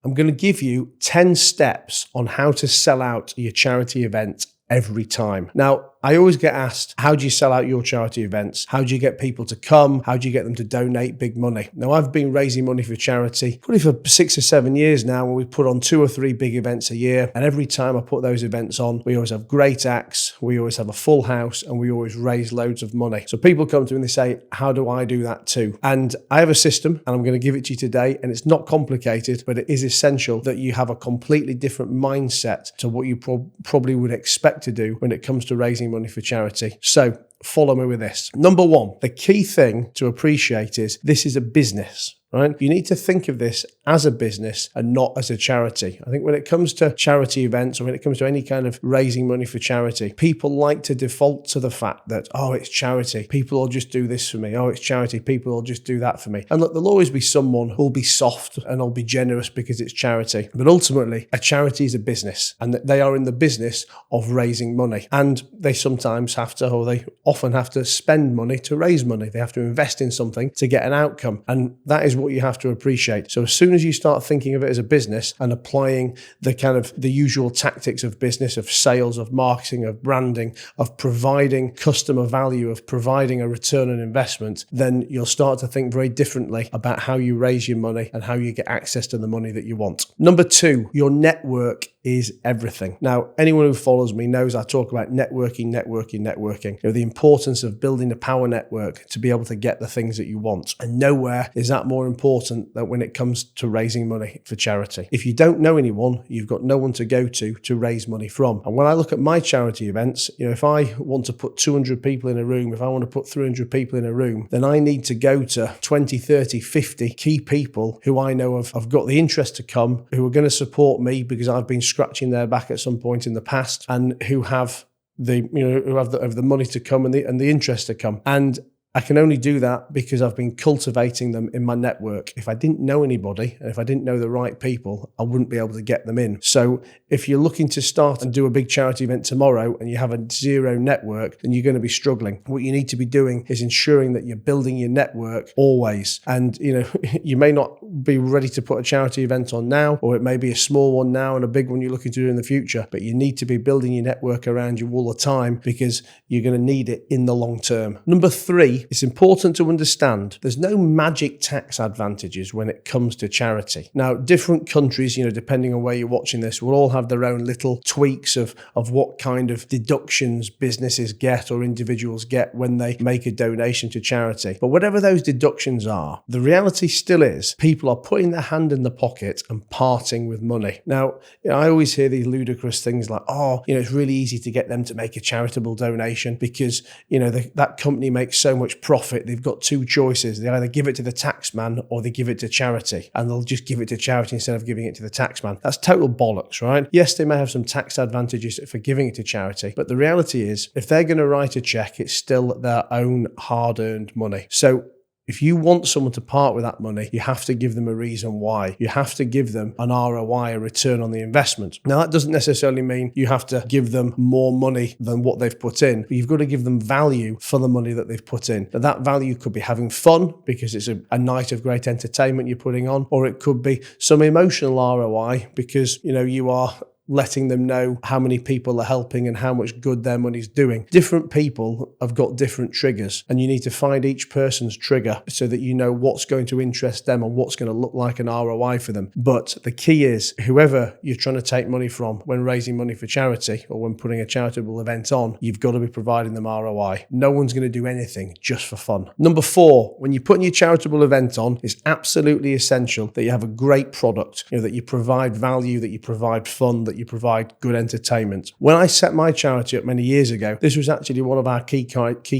I'm going to give you 10 steps on how to sell out your charity event every time. Now, I always get asked, how do you sell out your charity events? How do you get people to come? How do you get them to donate big money? Now, I've been raising money for charity probably for 6 or 7 years now, and we put on 2 or 3 big events a year. And every time I put those events on, we always have great acts, we always have a full house, and we always raise loads of money. So people come to me and they say, how do I do that too? And I have a system, and I'm going to give it to you today. And it's not complicated, but it is essential that you have a completely different mindset to what you probably would expect to do when it comes to raising money for charity. So follow me with this. Number one, the key thing to appreciate is this is a business. Right? You need to think of this as a business and not as a charity. I think when it comes to charity events or when it comes to any kind of raising money for charity, people like to default to the fact that, oh, it's charity. People will just do this for me. Oh, it's charity. People will just do that for me. And look, there'll always be someone who'll be soft and will be generous because it's charity. But ultimately, a charity is a business and they are in the business of raising money. And they sometimes have to, or they often have to spend money to raise money. They have to invest in something to get an outcome. And that is what you have to appreciate. So as soon as you start thinking of it as a business and applying the kind of the usual tactics of business, of sales, of marketing, of branding, of providing customer value, of providing a return on investment, then you'll start to think very differently about how you raise your money and how you get access to the money that you want. Number 2, your network is everything. Now, anyone who follows me knows I talk about networking. You know, the importance of building a power network to be able to get the things that you want. And nowhere is that more important than when it comes to raising money for charity. If you don't know anyone, you've got no one to go to raise money from. And when I look at my charity events, you know, if I want to put 200 people in a room, if I want to put 300 people in a room, then I need to go to 20, 30, 50 key people who I know have got the interest to come, who are going to support me because I've been scratching their back at some point in the past, and who have the money to come and the interest to come. And I can only do that because I've been cultivating them in my network. If I didn't know anybody and if I didn't know the right people, I wouldn't be able to get them in. So if you're looking to start and do a big charity event tomorrow and you have a zero network, then you're going to be struggling. What you need to be doing is ensuring that you're building your network always. And, you know, you may not be ready to put a charity event on now, or it may be a small one now and a big one you're looking to do in the future, but you need to be building your network around you all the time because you're going to need it in the long term. Number 3, it's important to understand there's no magic tax advantages when it comes to charity. Now, different countries, you know, depending on where you're watching this, will all have their own little tweaks of what kind of deductions businesses get or individuals get when they make a donation to charity. But whatever those deductions are, the reality still is people are putting their hand in the pocket and parting with money. Now, you know, I always hear these ludicrous things like, oh, you know, it's really easy to get them to make a charitable donation because, you know, that company makes so much profit. They've got 2 choices. They either give it to the tax man or they give it to charity, and they'll just give it to charity instead of giving it to the tax man. That's total bollocks, right? Yes, they may have some tax advantages for giving it to charity, but the reality is if they're going to write a check, it's still their own hard-earned money. So if you want someone to part with that money, you have to give them a reason why. You have to give them an ROI, a return on the investment. Now, that doesn't necessarily mean you have to give them more money than what they've put in, but you've got to give them value for the money that they've put in. Now, that value could be having fun because it's a night of great entertainment you're putting on, or it could be some emotional ROI because, you know, you are letting them know how many people are helping and how much good their money's doing. Different people have got different triggers, and you need to find each person's trigger so that you know what's going to interest them and what's going to look like an ROI for them. But the key is, whoever you're trying to take money from when raising money for charity or when putting a charitable event on, you've got to be providing them ROI. No one's going to do anything just for fun. Number 4, when you're putting your charitable event on, it's absolutely essential that you have a great product, you know, that you provide value, that you provide fun, that you provide good entertainment. When I set my charity up many years ago, this was actually one of our key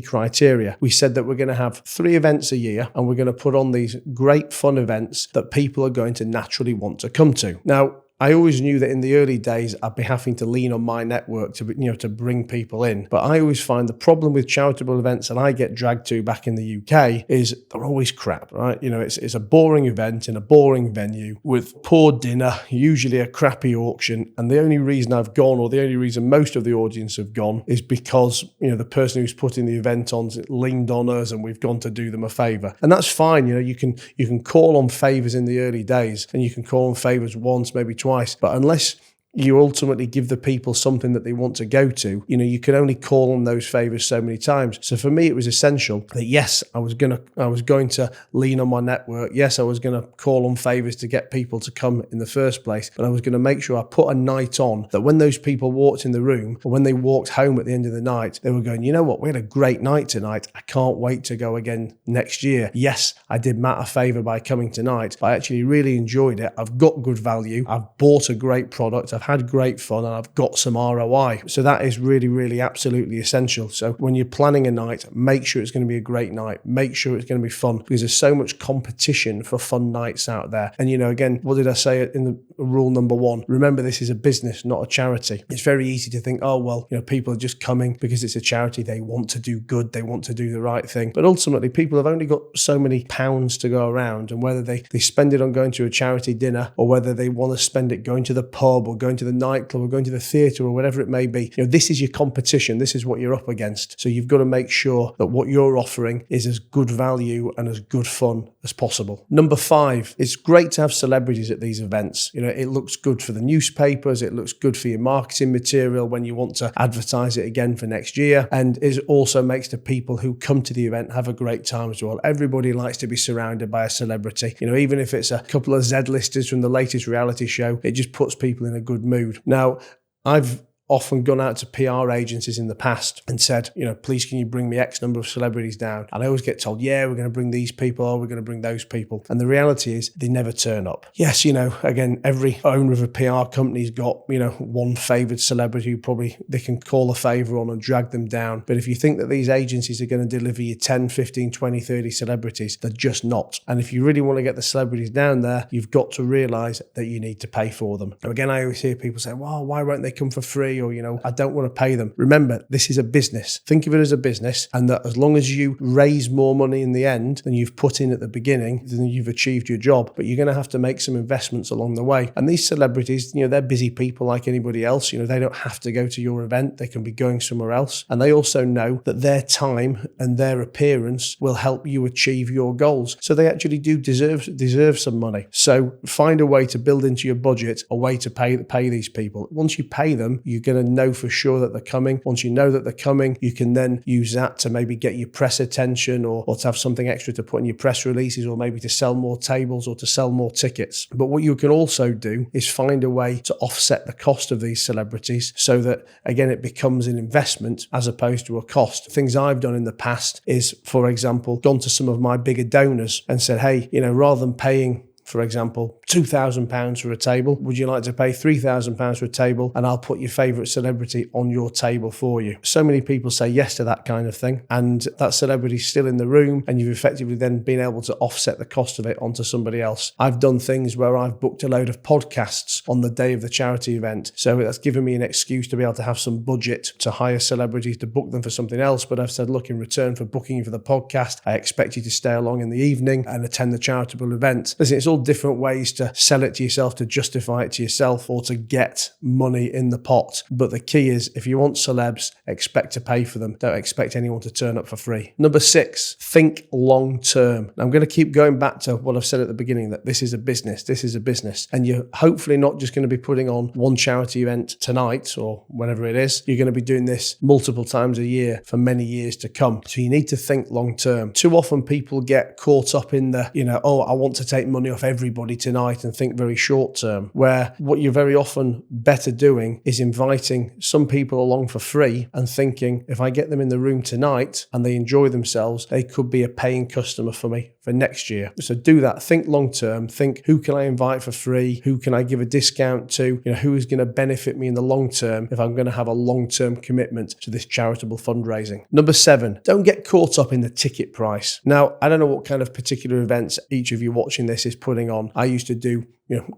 criteria. We said that we're going to have 3 events a year and we're going to put on these great fun events that people are going to naturally want to come to. Now, I always knew that in the early days, I'd be having to lean on my network to bring people in. But I always find the problem with charitable events that I get dragged to back in the UK is they're always crap, right? It's a boring event in a boring venue with poor dinner, usually a crappy auction. And the only reason I've gone, or the only reason most of the audience have gone, is because, the person who's putting the event on leaned on us and we've gone to do them a favor. And that's fine. You can call on favors in the early days, and you can call on favors once, maybe twice, but unless you ultimately give the people something that they want to go to, you can only call on those favors so many times. So for me, it was essential that yes, I was going to lean on my network. Yes, I was going to call on favors to get people to come in the first place, but I was going to make sure I put a night on that when those people walked in the room, or when they walked home at the end of the night, they were going, you know what, we had a great night tonight. I can't wait to go again next year. Yes, I did Matt a favor by coming tonight, but I actually really enjoyed it. I've got good value. I've bought a great product. I've had great fun, and I've got some ROI. So that is really, really absolutely essential. So when you're planning a night, make sure it's going to be a great night. Make sure it's going to be fun, because there's so much competition for fun nights out there. And again, what did I say in the rule number 1? Remember, this is a business, not a charity. It's very easy to think, oh, well, people are just coming because it's a charity. They want to do good. They want to do the right thing. But ultimately, people have only got so many pounds to go around, and whether they spend it on going to a charity dinner, or whether they want to spend it going to the pub or going to the nightclub or going to the theatre or whatever it may be, this is your competition. This is what you're up against. So you've got to make sure that what you're offering is as good value and as good fun as possible. Number 5, it's great to have celebrities at these events. It looks good for the newspapers. It looks good for your marketing material when you want to advertise it again for next year. And it also makes the people who come to the event have a great time as well. Everybody likes to be surrounded by a celebrity. Even if it's a couple of Z-listers from the latest reality show, it just puts people in a good mood. Now, I've often gone out to PR agencies in the past and said, please can you bring me X number of celebrities down? And I always get told, yeah, we're going to bring these people, or we're going to bring those people. And the reality is they never turn up. Yes, again, every owner of a PR company's got, one favoured celebrity who probably they can call a favour on and drag them down. But if you think that these agencies are going to deliver you 10, 15, 20, 30 celebrities, they're just not. And if you really want to get the celebrities down there, you've got to realise that you need to pay for them. Now, again, I always hear people say, well, why won't they come for free? Or, I don't want to pay them. Remember, this is a business. Think of it as a business, and that as long as you raise more money in the end than you've put in at the beginning, then you've achieved your job. But you're going to have to make some investments along the way. And these celebrities, they're busy people like anybody else. They don't have to go to your event. They can be going somewhere else. And they also know that their time and their appearance will help you achieve your goals. So they actually do deserve some money. So find a way to build into your budget a way to pay these people. Once you pay them, you're going to know for sure that they're coming. Once you know that they're coming, you can then use that to maybe get your press attention, or to have something extra to put in your press releases, or maybe to sell more tables or to sell more tickets. But what you can also do is find a way to offset the cost of these celebrities so that, again, it becomes an investment as opposed to a cost. Things I've done in the past is, for example, gone to some of my bigger donors and said, hey, rather than paying, for example, £2,000 for a table, would you like to pay £3,000 for a table, and I'll put your favourite celebrity on your table for you? So many people say yes to that kind of thing, and that celebrity's still in the room, and you've effectively then been able to offset the cost of it onto somebody else. I've done things where I've booked a load of podcasts on the day of the charity event, so that's given me an excuse to be able to have some budget to hire celebrities to book them for something else. But I've said, look, in return for booking you for the podcast, I expect you to stay along in the evening and attend the charitable event. Listen, it's all different ways to sell it to yourself, to justify it to yourself, or to get money in the pot. But the key is, if you want celebs, expect to pay for them. Don't expect anyone to turn up for free. Number 6, think long term. Now, I'm going to keep going back to what I've said at the beginning, that this is a business. This is a business. And you're hopefully not just going to be putting on one charity event tonight or whenever it is. You're going to be doing this multiple times a year for many years to come. So you need to think long term. Too often people get caught up in the, I want to take money off everybody tonight and think very short term, where what you're very often better doing is inviting some people along for free and thinking, if I get them in the room tonight and they enjoy themselves, they could be a paying customer for me for next year. So do that. Think long term. Think, who can I invite for free? Who can I give a discount to? Who is going to benefit me in the long term if I'm going to have a long-term commitment to this charitable fundraising? Number 7, don't get caught up in the ticket price. Now, I don't know what kind of particular events each of you watching this is putting on. I used to do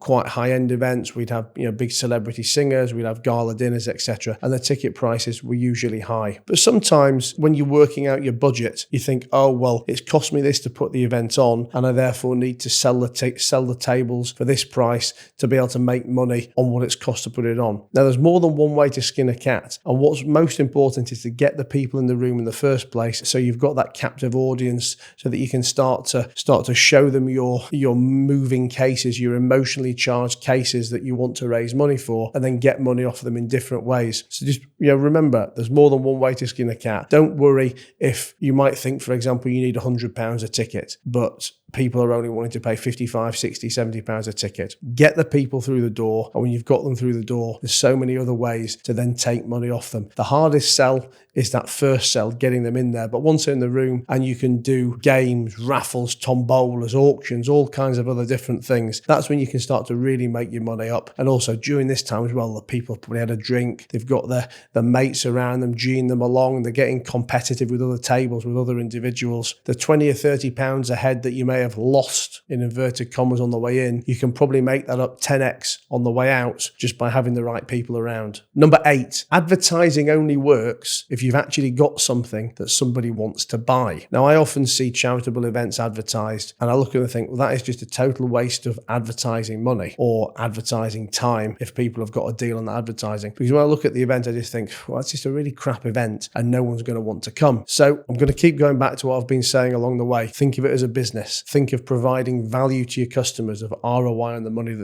quite high-end events. We'd have big celebrity singers, we'd have gala dinners, etc. And the ticket prices were usually high. But sometimes when you're working out your budget, you think, oh well, it's cost me this to put the event on, and I therefore need to sell the tables for this price to be able to make money on what it's cost to put it on. Now, there's more than one way to skin a cat, and what's most important is to get the people in the room in the first place, so you've got that captive audience, so that you can start to show them your moving cases, your emotionally charged cases that you want to raise money for, and then get money off them in different ways. So just remember, there's more than one way to skin a cat. Don't worry if you might think, for example, you need £100 a ticket, but people are only wanting to pay £55, £60, £70 a ticket. Get the people through the door, and when you've got them through the door, there's so many other ways to then take money off them. The hardest sell is that first sell, getting them in there. But once they're in the room and you can do games, raffles, tombolas, auctions, all kinds of other different things, that's when you can start to really make your money up. And also during this time as well, the people probably had a drink, they've got their mates around them, geeing them along, they're getting competitive with other tables, with other individuals. The £20 or £30 a head that you may have lost, in inverted commas, on the way in, you can probably make that up 10x on the way out just by having the right people around. Number 8, advertising only works if you've actually got something that somebody wants to buy. Now, I often see charitable events advertised and I look at it and think, well, that is just a total waste of advertising money or advertising time if people have got a deal on the advertising. Because when I look at the event, I just think, well, it's just a really crap event and no one's going to want to come. So I'm going to keep going back to what I've been saying along the way. Think of it as a business. Think of providing value to your customers, of ROI on the money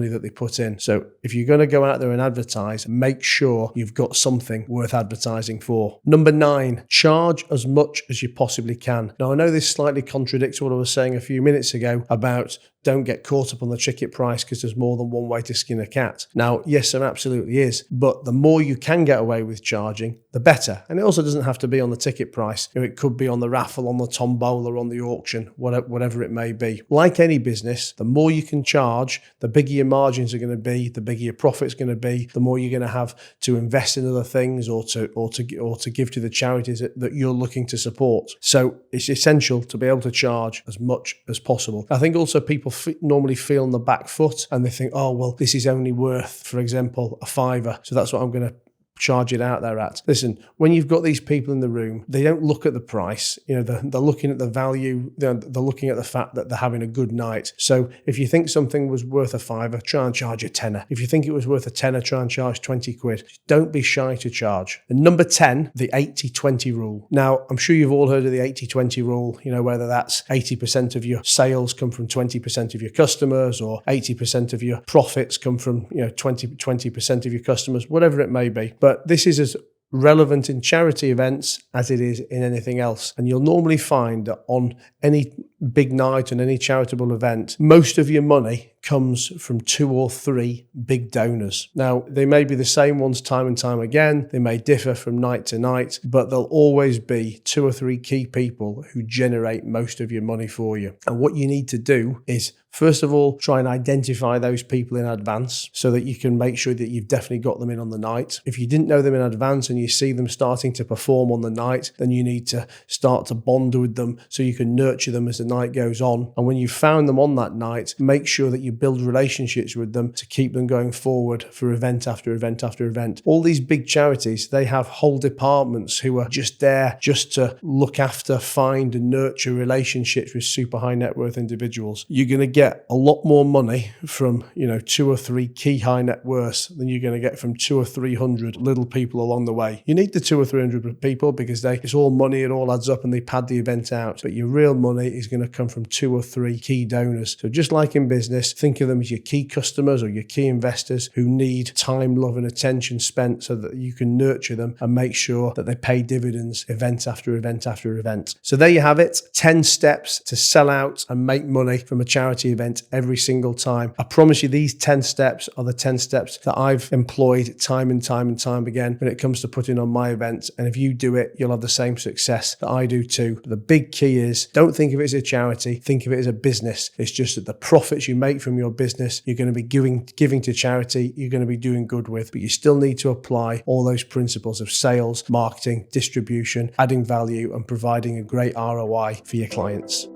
that they put in. So if you're going to go out there and advertise, make sure you've got something worth advertising for. Number 9, charge as much as you possibly can. Now, I know this slightly contradicts what I was saying a few minutes ago about don't get caught up on the ticket price because there's more than one way to skin a cat. Now, yes, there absolutely is, but the more you can get away with charging, the better. And it also doesn't have to be on the ticket price. It could be on the raffle, on the tombola, on the auction, whatever it may be. Like any business, the more you can charge, the bigger your margins are going to be, the bigger your profit's going to be, the more you're going to have to invest in other things or to give to the charities that you're looking to support. So it's essential to be able to charge as much as possible. I think also people normally feel on the back foot and they think, oh, well, this is only worth, for example, £5, so that's what I'm going to charge it out there at. Listen, when you've got these people in the room, they don't look at the price. They're looking at the value. They're looking at the fact that they're having a good night. So if you think something was worth a £5, try and charge a tenner. If you think it was worth a tenner, try and charge 20 quid. Don't be shy to charge. And number 10, the 80-20 rule. Now, I'm sure you've all heard of the 80-20 rule, whether that's 80% of your sales come from 20% of your customers, or 80% of your profits come from 20% of your customers, whatever it may be. But this is as relevant in charity events as it is in anything else. And you'll normally find that on any big night and any charitable event, most of your money comes from 2 or 3 big donors. Now, they may be the same ones time and time again. They may differ from night to night, but there'll always be 2 or 3 key people who generate most of your money for you. And what you need to do is, first of all, try and identify those people in advance so that you can make sure that you've definitely got them in on the night. If you didn't know them in advance and you see them starting to perform on the night, then you need to start to bond with them so you can nurture them as the night goes on. And when you've found them on that night, make sure that you build relationships with them to keep them going forward for event after event after event. All these big charities, they have whole departments who are just there just to look after, find and nurture relationships with super high net worth individuals. You're going to get a lot more money from 2 or 3 key high net worths than you're going to get from 200 or 300 little people along the way. You need the 200 or 300 people because it's all money, it all adds up and they pad the event out. But your real money is going to come from 2 or 3 key donors. So just like in business, think of them as your key customers or your key investors who need time, love and attention spent so that you can nurture them and make sure that they pay dividends event after event after event. So there you have it, 10 steps to sell out and make money from a charity event every single time. I promise you these 10 steps are the 10 steps that I've employed time and time and time again when it comes to putting on my events. And if you do it, you'll have the same success that I do too. But the big key is don't think of it as a charity, think of it as a business. It's just that the profits you make from your business, you're going to be giving to charity, you're going to be doing good with, but you still need to apply all those principles of sales, marketing, distribution, adding value and providing a great ROI for your clients.